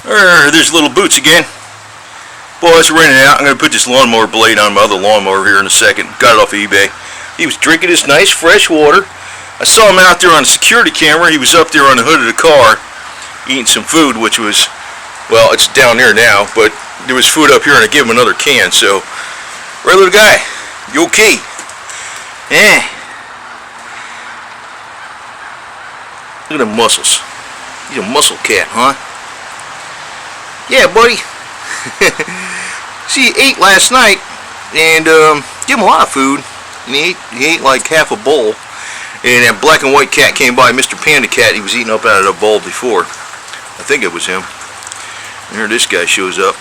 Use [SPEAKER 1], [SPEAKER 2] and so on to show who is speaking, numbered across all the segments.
[SPEAKER 1] There's Little Boots again. Boy, it's raining out. I'm going to put this lawnmower blade on my other lawnmower here in a second. Got it off of eBay. He was drinking this nice fresh water. I saw him out there on a security camera. He was up there on the hood of the car eating some food, which was, well, it's down there now, but there was food up here and I gave him another can. So, right, little guy, you okay? Eh. Look at the muscles. He's a muscle cat, huh? Yeah, buddy. See, he ate last night, and gave him a lot of food, and he ate like half a bowl. And that black and white cat came by, Mr. Panda Cat. He was eating up out of the bowl before. I think it was him. And here this guy shows up.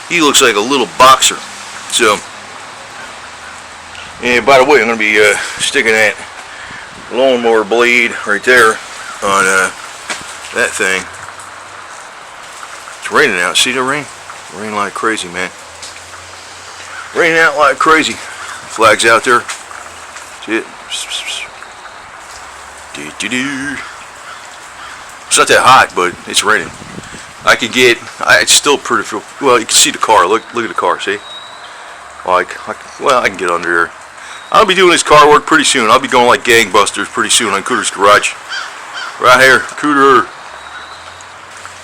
[SPEAKER 1] He looks like a little boxer. So, and by the way, I'm going to be sticking that lawnmower blade right there on that thing. It's raining out. See the rain? Rain like crazy, man. Raining out like crazy. Flags out there. See it? It's not that hot, but it's raining. I could get. It's still pretty. Well, you can see the car. Look at the car. See? Well, I can get under there. I'll be doing this car work pretty soon. I'll be going like gangbusters pretty soon on Cooter's Garage. Right here, Cooter.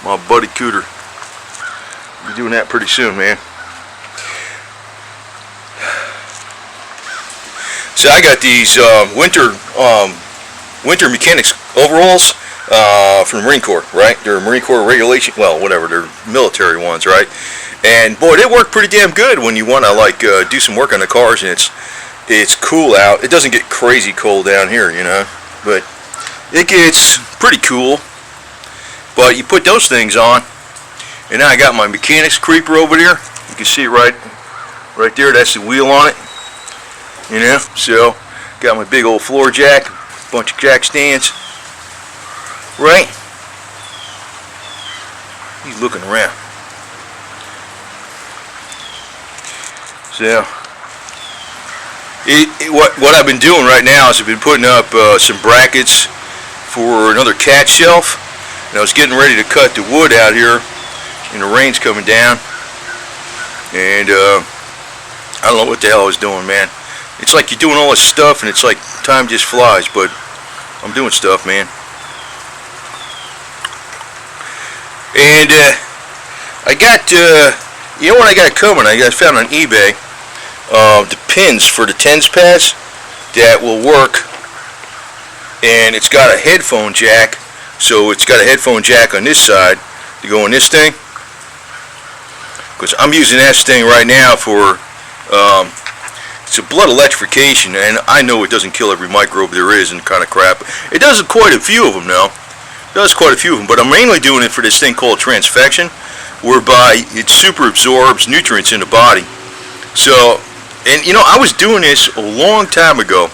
[SPEAKER 1] My buddy Cooter. I'll be doing that pretty soon, man. So I got these winter mechanics overalls from the Marine Corps, right? They're Marine Corps regulation, well, whatever, they're military ones, right? And boy, they work pretty damn good when you want to like do some work on the cars, and it's cool out. It doesn't get crazy cold down here, you know, but it gets pretty cool. But you put those things on, and now I got my mechanics creeper over there. You can see it right there. That's the wheel on it. You know, so got my big old floor jack, bunch of jack stands. Right? He's looking around. So, what I've been doing right now is I've been putting up some brackets for another cat shelf. And I was getting ready to cut the wood out here, and the rain's coming down. And I don't know what the hell I was doing, man. It's like you're doing all this stuff, and it's like time just flies. But I'm doing stuff, man. And I got, you know what I got coming? I found on eBay the pins for the TENS pads that will work, and it's got a headphone jack. So it's got a headphone jack on this side to go on this thing, because I'm using that thing right now for it's a blood electrification, and I know it doesn't kill every microbe there is and kind of crap. It does quite a few of them now. It does quite a few of them, but I'm mainly doing it for this thing called transfection, whereby it super absorbs nutrients in the body. So, and you know, I was doing this a long time ago.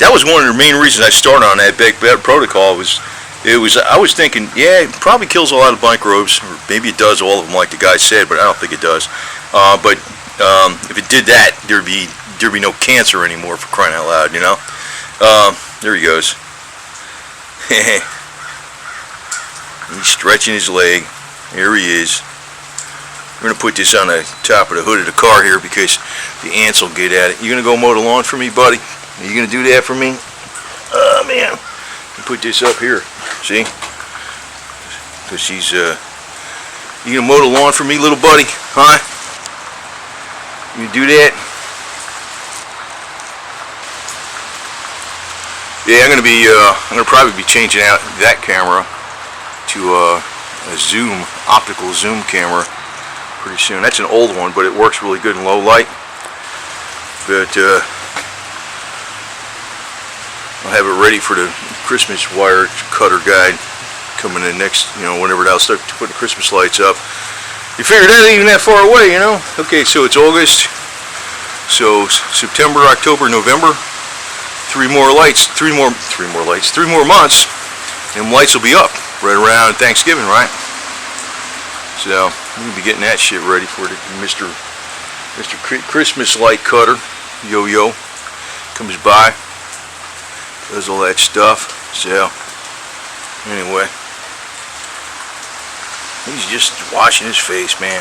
[SPEAKER 1] That was one of the main reasons I started on that big protocol. I was thinking, yeah, it probably kills a lot of microbes, or maybe it does all of them like the guy said, but I don't think it does. But if it did that, there'd be no cancer anymore, for crying out loud, you know. There he goes. He's stretching his leg. Here he is. We're gonna put this on the top of the hood of the car here because the ants will get at it. You gonna go mow the lawn for me, buddy? Are you gonna do that for me? Oh man. Put this up here. See? Because she's you gonna mow the lawn for me, little buddy? Huh? You do that? Yeah, I'm gonna probably be changing out that camera to a optical zoom camera pretty soon. That's an old one, but it works really good in low light. But I'll have it ready for the Christmas wire cutter guide coming in next, you know, whenever I'll start putting Christmas lights up. You figure that ain't even that far away, you know? Okay, so it's August. So September, October, November. Three more months, and lights will be up right around Thanksgiving, right? So I'm gonna be getting that shit ready for the Mr. Christmas light cutter. Yo comes by, does all that stuff. So anyway, just washing his face, man.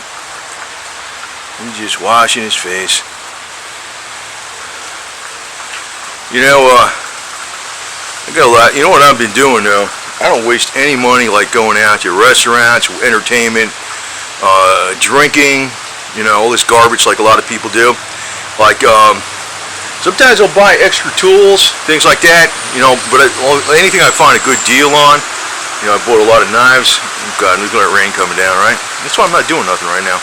[SPEAKER 1] He's just washing his face. You know, I got a lot. You know what I've been doing though? I don't waste any money like going out to restaurants, entertainment, drinking, you know, all this garbage like a lot of people do. Like, sometimes I'll buy extra tools, things like that, you know, but anything I find a good deal on, you know, I bought a lot of knives. Oh God, there's that rain coming down, right? That's why I'm not doing nothing right now.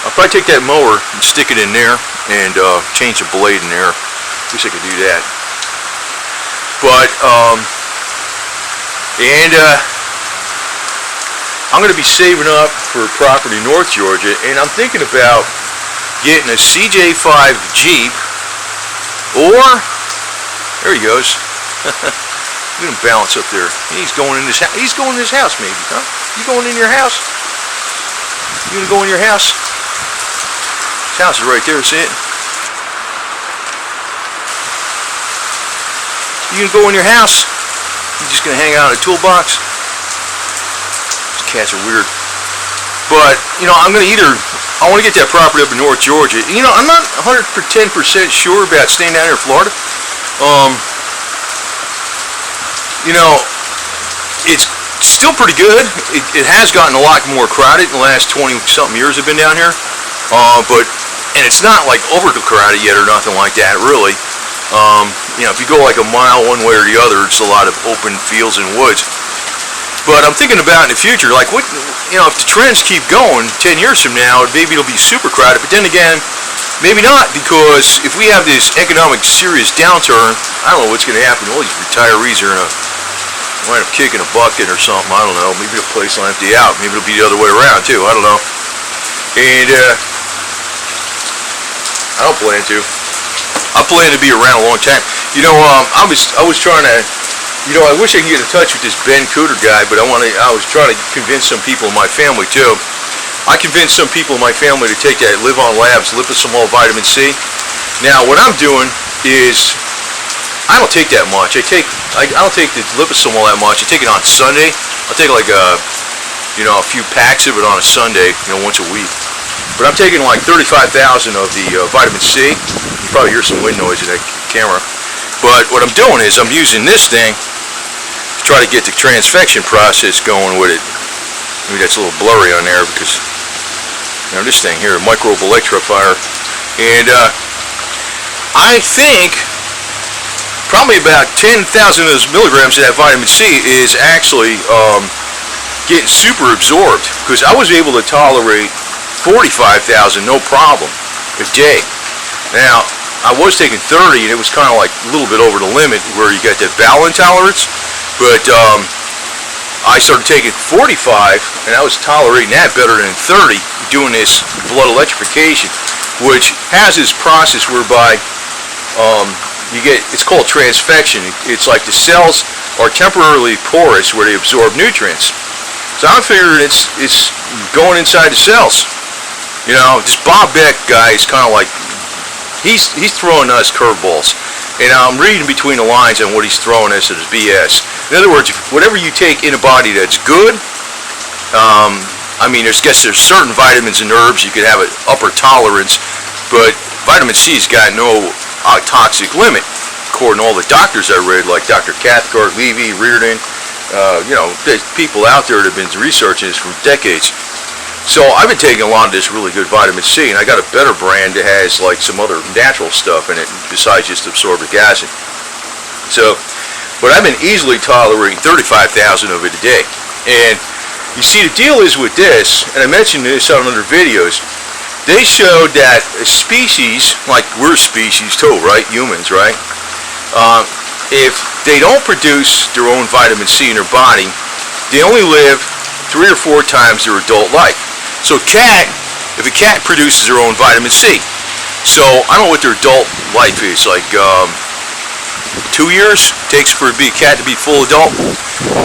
[SPEAKER 1] I'll probably take that mower and stick it in there and change the blade in there. At least I could do that. But, I'm going to be saving up for property in North Georgia, and I'm thinking about getting a CJ5 Jeep, or, there he goes. Look at him balance up there. He's going in his house. He's going in his house, maybe, huh? You going in your house? You gonna go in your house? His house is right there, see it? You gonna go in your house? You just gonna hang out in a toolbox? These cats are weird. But, you know, I'm gonna I want to get that property up in North Georgia. You know, I'm not 110% sure about staying down here in Florida. You know, it's still pretty good. It has gotten a lot more crowded in the last 20-something years I've been down here. And it's not like overcrowded yet or nothing like that, really. You know, if you go like a mile one way or the other, it's a lot of open fields and woods. But I'm thinking about in the future, like what, you know, if the trends keep going 10 years from now, maybe it'll be super crowded. But then again, maybe not, because if we have this economic serious downturn, I don't know what's going to happen. All these retirees are going to wind up kicking a bucket or something. I don't know. Maybe the place will empty out. Maybe it'll be the other way around too. I don't know. And I don't plan to. I plan to be around a long time. You know, I was trying to, you know, I wish I could get in touch with this Ben Cooter guy, but I was trying to convince some people in my family too. I convinced some people in my family to take that Live On Labs liposomol vitamin C. Now, what I'm doing is, I don't take that much. I don't take the liposomol that much. I take it on Sunday. I'll take like you know, a few packs of it on a Sunday, you know, once a week. But I'm taking like 35,000 of the vitamin C. You probably hear some wind noise in that camera. But what I'm doing is I'm using this thing to try to get the transfection process going with it. Maybe that's a little blurry on there because, you know, this thing here, microbe electrifier. And I think probably about 10,000 of those milligrams of that vitamin C is actually getting super absorbed, because I was able to tolerate 45,000 no problem a day. Now, I was taking 30 and it was kind of like a little bit over the limit where you get that bowel intolerance, but I started taking 45 and I was tolerating that better than 30 doing this blood electrification, which has this process whereby you get, it's called transfection. It's like the cells are temporarily porous where they absorb nutrients. So I'm figuring it's going inside the cells. You know, this Bob Beck guy is kind of like, he's throwing us curveballs. And I'm reading between the lines on what he's throwing us as BS. In other words, whatever you take in a body that's good, I mean, there's certain vitamins and herbs you could have an upper tolerance, but vitamin C's got no toxic limit, according to all the doctors I read, like Dr. Cathcart, Levy, Reardon. You know, there's people out there that have been researching this for decades. So I've been taking a lot of this really good vitamin C, and I got a better brand that has like some other natural stuff in it besides just ascorbic acid. So, but I've been easily tolerating 35,000 of it a day. And you see, the deal is with this, and I mentioned this on other videos, they showed that a species, like we're a species too, right? Humans, right? If they don't produce their own vitamin C in their body, they only live 3 or 4 times their adult life. So if a cat produces their own vitamin C, so I don't know what their adult life is, like 2 years takes for a cat to be full adult.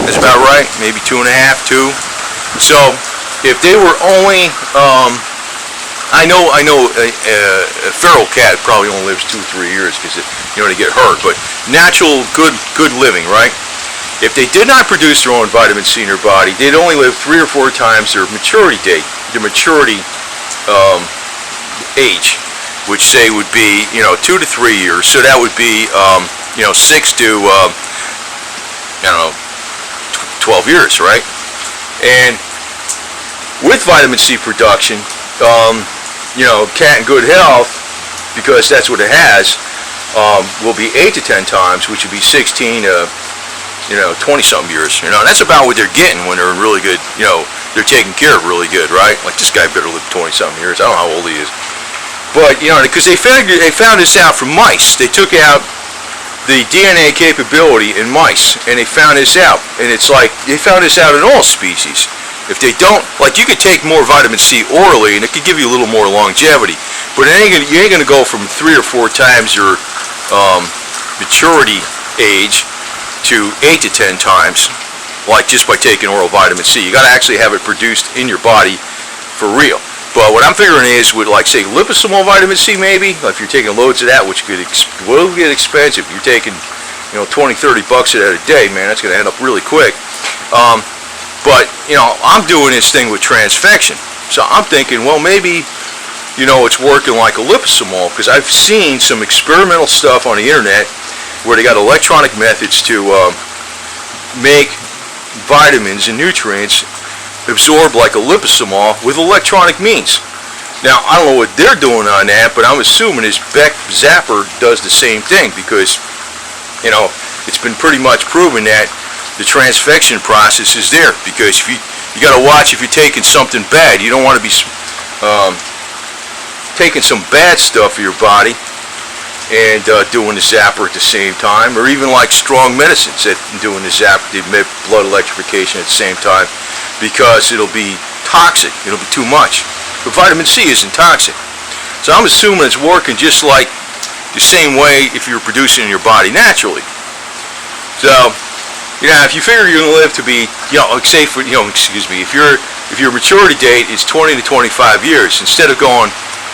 [SPEAKER 1] That's about right, maybe 2.5, 2. So if they were only, I know a feral cat probably only lives 2 or 3 years because you know they get hurt, but natural good living, right? If they did not produce their own vitamin C in their body, they'd only live 3 or 4 times their maturity date, their maturity age, which say would be 2 to 3 years. So that would be 6 to 12 years, right? And with vitamin C production, cat in good health, because that's what it has, will be 8 to 10 times, which would be 16 to 20-something years. That's about what they're getting when they're really good. They're taken care of really good, right? Like, this guy better live 20-something years. I don't know how old he is, but because they found this out from mice. They took out the DNA capability in mice, and they found this out. And it's like they found this out in all species. If they don't, like, you could take more vitamin C orally, and it could give you a little more longevity, but you ain't gonna go from 3 or 4 times your maturity age to 8 to 10 times, like just by taking oral vitamin C. You got to actually have it produced in your body for real. But what I'm figuring is with, like, say, liposomal vitamin C, maybe, like if you're taking loads of that, which will get expensive. You're taking 20, 30 bucks of that a day, man. That's going to end up really quick. But I'm doing this thing with transfection, so I'm thinking, well, maybe it's working like a liposomal, because I've seen some experimental stuff on the internet where they got electronic methods to make vitamins and nutrients absorb like a liposomal with electronic means. Now, I don't know what they're doing on that, but I'm assuming this Beck Zapper does the same thing, because it's been pretty much proven that the transfection process is there. Because if you got to watch if you're taking something bad. You don't want to be taking some bad stuff in your body and doing the zapper at the same time, or even like strong medicines that doing the zapper, the blood electrification at the same time, because it'll be toxic. It'll be too much. But vitamin C isn't toxic, so I'm assuming it's working just like the same way if you're producing in your body naturally. So, if you figure you're going to live to be, say for, if your maturity date is 20 to 25 years, instead of going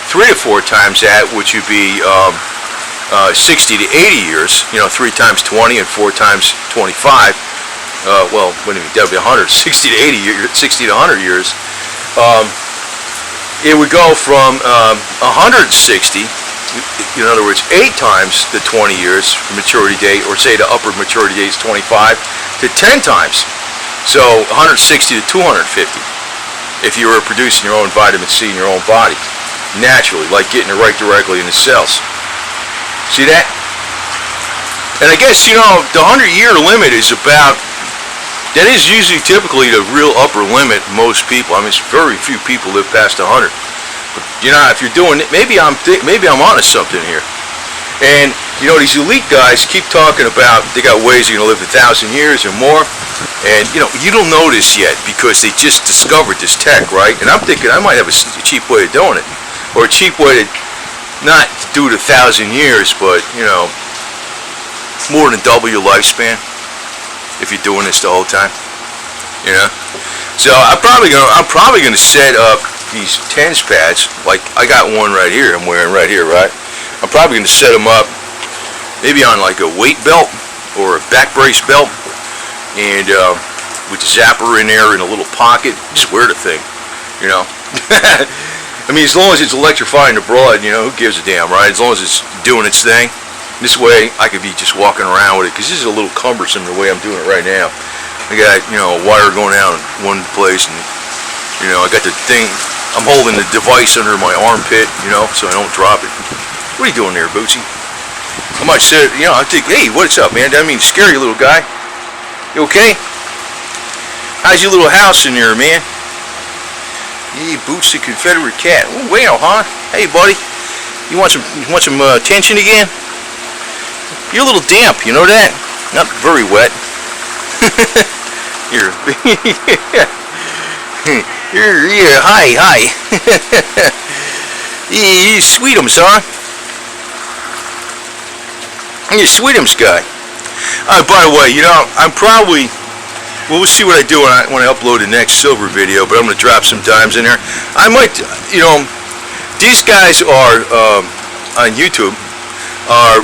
[SPEAKER 1] 3 to 4 times that, which would be 60 to 80 years, 3 times 20 and 4 times 25, well, what do you mean, that would be 100, 60 to 80 years, 60 to 100 years, it would go from 160, in other words, 8 times the 20 years maturity date, or say the upper maturity date is 25, to 10 times, so 160 to 250, if you were producing your own vitamin C in your own body, naturally, like getting it right directly in the cells. See that? And I guess, the 100-year limit is about, that is usually typically the real upper limit most people. I mean, it's very few people live past 100. But, if you're doing it, maybe I'm onto something here. And, these elite guys keep talking about they got ways you're going to live 1,000 years or more. And, you don't know this yet because they just discovered this tech, right? And I'm thinking I might have a cheap way of doing it. Or a cheap way to not do it 1,000 years, but, more than double your lifespan if you're doing this the whole time. So I'm probably gonna set up these TENS pads. Like, I got one right here. I'm wearing right here, right? I'm probably gonna set them up maybe on like a weight belt or a back brace belt, and with the zapper in there in a little pocket. Just wear the thing, I mean, as long as it's electrifying the blood, who gives a damn, right? As long as it's doing its thing. This way, I could be just walking around with it, because this is a little cumbersome the way I'm doing it right now. I got, a wire going out in one place, and, I got the thing, I'm holding the device under my armpit, so I don't drop it. What are you doing there, Bootsy? I might say, I think, hey, what's up, man? I mean, scary little guy. You okay? How's your little house in there, man? Hey, Boots the Confederate cat. Oh, well, huh? Hey, buddy. You want some attention again? You're a little damp, you know that? Not very wet. Here. Yeah, hi. You sweetums, huh? You're sweetums guy. By the way, I'm probably, well, we'll see what I do when I upload the next silver video, but I'm going to drop some dimes in there. I might, these guys are, on YouTube, are,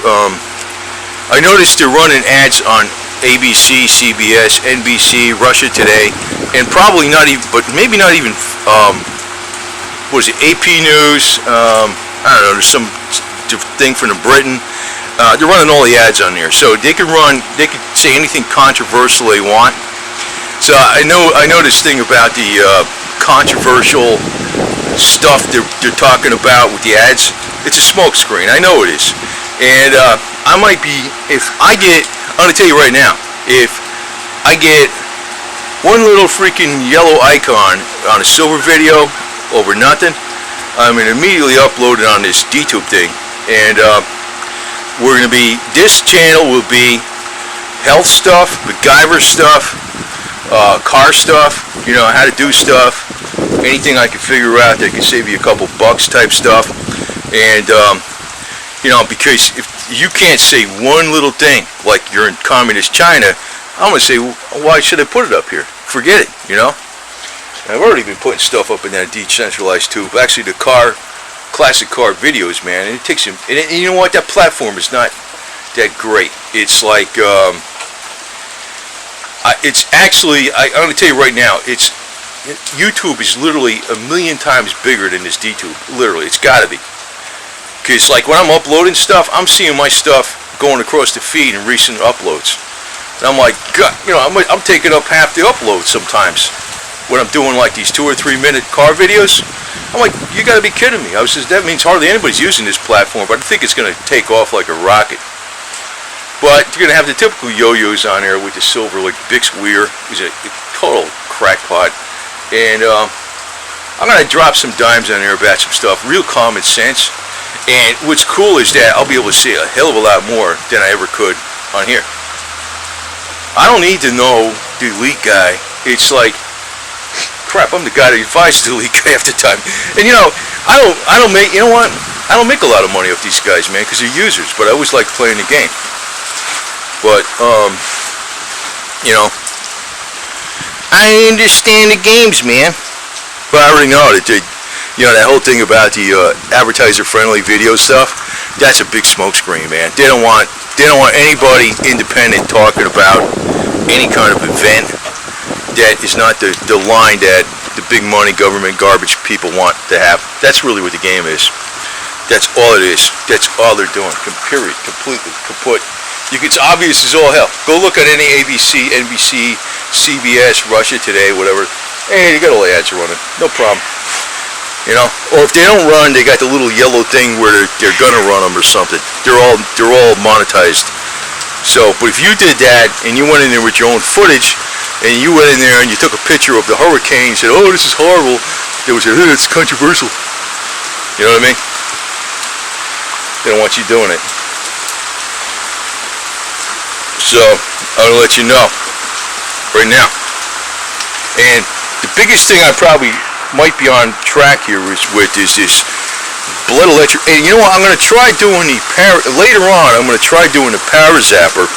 [SPEAKER 1] I noticed they're running ads on ABC, CBS, NBC, Russia Today, and probably not even, but maybe not even, what is it, AP News, I don't know, there's some thing from Britain. They're running all the ads on there, so they can say anything controversial they want. So I know this thing about the controversial stuff they're talking about with the ads. It's a smokescreen. I know it is, and I might be, I'm gonna tell you right now, if I get one little freaking yellow icon on a silver video over nothing, I'm gonna immediately upload it on this DTube thing, and this channel will be health stuff, MacGyver stuff, car stuff, you know, how to do stuff, anything I can figure out that can save you a couple bucks type stuff. And you know, because if you can't say one little thing like you're in communist China, I'm gonna say, why should I put it up here? Forget it, you know. I've already been putting stuff up in that decentralized tube. Actually, the classic car videos, man, and it takes him. And you know what? That platform is not that great. It's like, it's actually, I'm gonna tell you right now, YouTube is literally 1,000,000 times bigger than this DTube. Literally, it's gotta be. Because like when I'm uploading stuff, I'm seeing my stuff going across the feed in recent uploads. And I'm like, God, you know, I'm taking up half the upload sometimes when I'm doing like these 2 or 3 minute car videos. I'm like, you gotta be kidding me. I was just, that means hardly anybody's using this platform, but I think it's gonna take off like a rocket. But you're gonna have the typical yo-yos on there with the silver, like Bix Weir, who's a total crackpot. And I'm gonna drop some dimes on there about some stuff, real common sense. And what's cool is that I'll be able to see a hell of a lot more than I ever could on here. I don't need to know the elite guy. It's like, crap, I'm the guy that advises the elite guy half the time. And you know, I don't make, you know what? I don't make a lot of money off these guys, man, because they're users. But I always like playing the game. But you know, I understand the games, man. But I already know that you know, that whole thing about the advertiser-friendly video stuff, that's a big smokescreen, man. They don't want anybody independent talking about any kind of event that is not the line that the big money government garbage people want to have. That's really what the game is. That's all it is. That's all they're doing. Period. Completely kaput. It's obvious as all hell. Go look at any ABC, NBC, CBS, Russia Today, whatever. Hey, you got all the ads running. No problem. You know, or if they don't run, they got the little yellow thing where they're gonna run them or something. They're all monetized. So, but if you did that and you went in there with your own footage and you went in there and you took a picture of the hurricane and said, "Oh, this is horrible," they would say, "Hey, it's controversial." You know what I mean? They don't want you doing it. So I'm gonna let you know right now. And the biggest thing I probably might be on track here is this blood electric. And you know what? I'm going to try doing later on. I'm going to try doing the Parazapper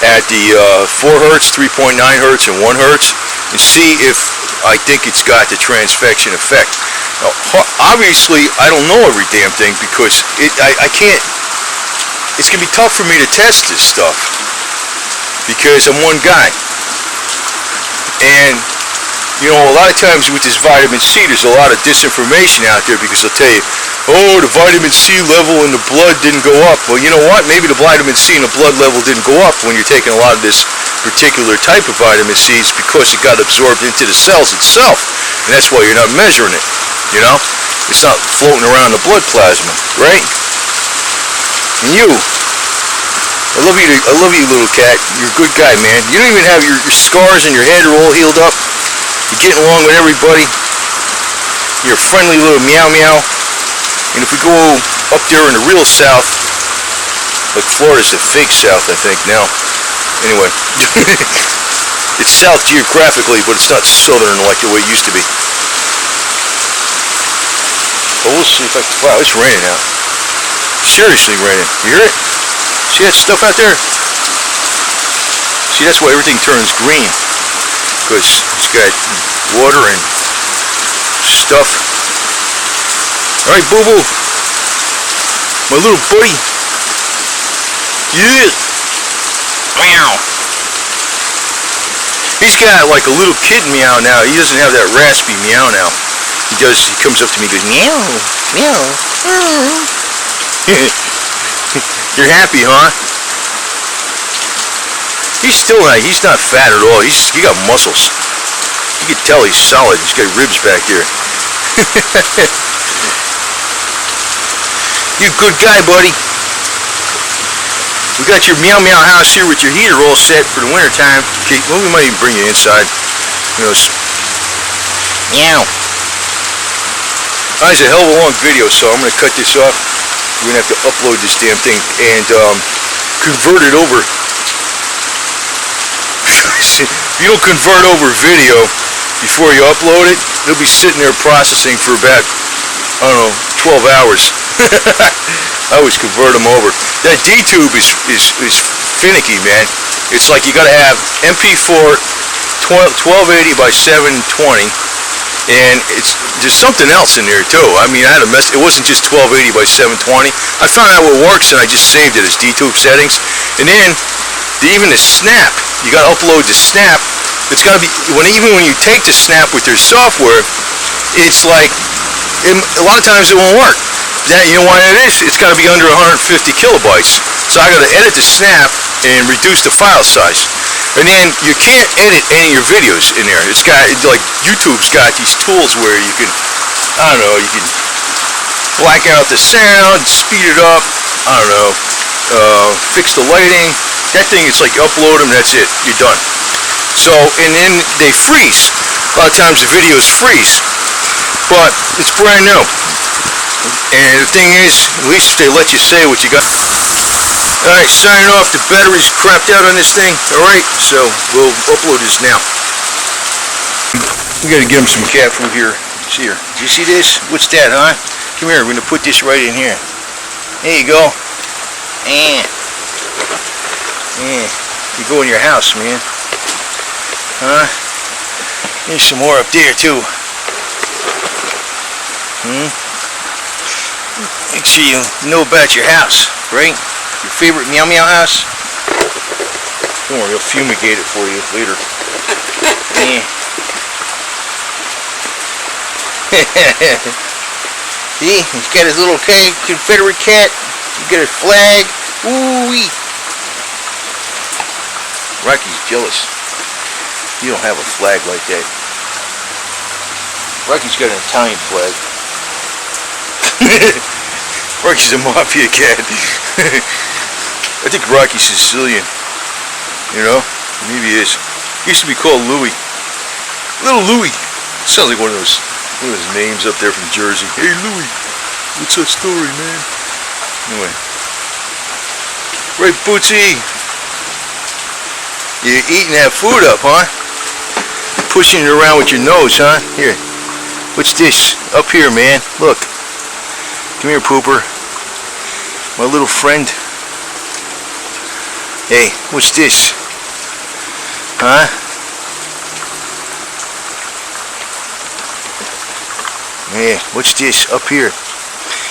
[SPEAKER 1] at the 4 hertz, 3.9 hertz, and 1 hertz, and see if I think it's got the transfection effect. Now, obviously, I don't know every damn thing because I can't. It's going to be tough for me to test this stuff because I'm one guy, and you know, a lot of times with this vitamin C, there's a lot of disinformation out there because they'll tell you, oh, the vitamin C level in the blood didn't go up. Well, you know what? Maybe the vitamin C in the blood level didn't go up when you're taking a lot of this particular type of vitamin C. It's because it got absorbed into the cells itself. And that's why you're not measuring it, you know? It's not floating around the blood plasma, right? And you, I love you, little cat. You're a good guy, man. You don't even have your scars and your head are all healed up. You're getting along with everybody. You're a friendly little meow meow. And if we go up there in the real south, like Florida's the fake south, I think now. Anyway, it's south geographically, but it's not southern like the way it used to be. But we'll see if I can. Wow, it's raining now. Seriously raining. You hear it? See that stuff out there? See, that's why everything turns green. Because it's got water and stuff. Alright, Boo Boo. My little buddy. Yeah. Meow. He's got like a little kid meow now. He doesn't have that raspy meow now. He comes up to me and goes, meow, meow. You're happy, huh? He's not fat at all. He got muscles. You can tell he's solid. He's got ribs back here. You good guy, buddy. We got your meow meow house here with your heater all set for the winter time. Okay, well, we might even bring you inside. You know, meow. That's a hell of a long video, so I'm going to cut this off. We're going to have to upload this damn thing and convert it over. If you don't convert over video before you upload it, it'll be sitting there processing for about, I don't know, 12 hours. I always convert them over. That D-tube is finicky, man. It's like you got to have MP4 1280 by 720, and there's something else in there too. I mean, I had a mess. It wasn't just 1280 by 720. I found out what works, and I just saved it as D-tube settings. And then even the snap, you got to upload the snap. It's got to be even when you take the snap with your software, it's like a lot of times it won't work. You know why it is? It's got to be under 150 kilobytes. So I got to edit the snap and reduce the file size. And then you can't edit any of your videos in there. It's got, like, YouTube's got these tools where you can, I don't know, you can black out the sound, speed it up, I don't know, fix the lighting. That thing, it's like upload them, that's it, you're done. So, and then they freeze. A lot of times the videos freeze. But it's brand new. And the thing is, at least they let you say what you got. Alright, signing off. The battery's crapped out on this thing. Alright, so we'll upload this now. We gotta get him some cat food here. See here. Do you see this? What's that, huh? Come here, we're gonna put this right in here. There you go. You go in your house, man. Huh? There's some more up there, too. Make sure you know about your house, right? Your favorite meow meow house. Don't worry, I'll fumigate it for you later. See, he's got his little Confederate cat. He's got his flag. Ooh-wee. Rocky's jealous. You don't have a flag like that. Rocky's got an Italian flag. Rocky's a mafia cat. I think Rocky's Sicilian. You know? Maybe he is. He used to be called Louie. Little Louie. Sounds like one of those names up there from Jersey. Hey Louie, what's that story, man? Anyway. Right, Bootsy. You're eating that food up, huh? Pushing it around with your nose, huh? Here. What's this? Up here, man. Look. Come here, Pooper. My little friend. Hey, what's this? Huh? Yeah, what's this? Up here.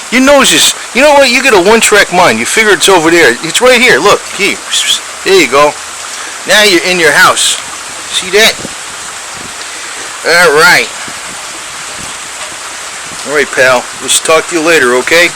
[SPEAKER 1] Your nose is... You know what? You got a one-track mind. You figure it's over there. It's right here. Look. Here. There you go. Now you're in your house. See that? Alright. Alright, pal. Let's talk to you later, okay?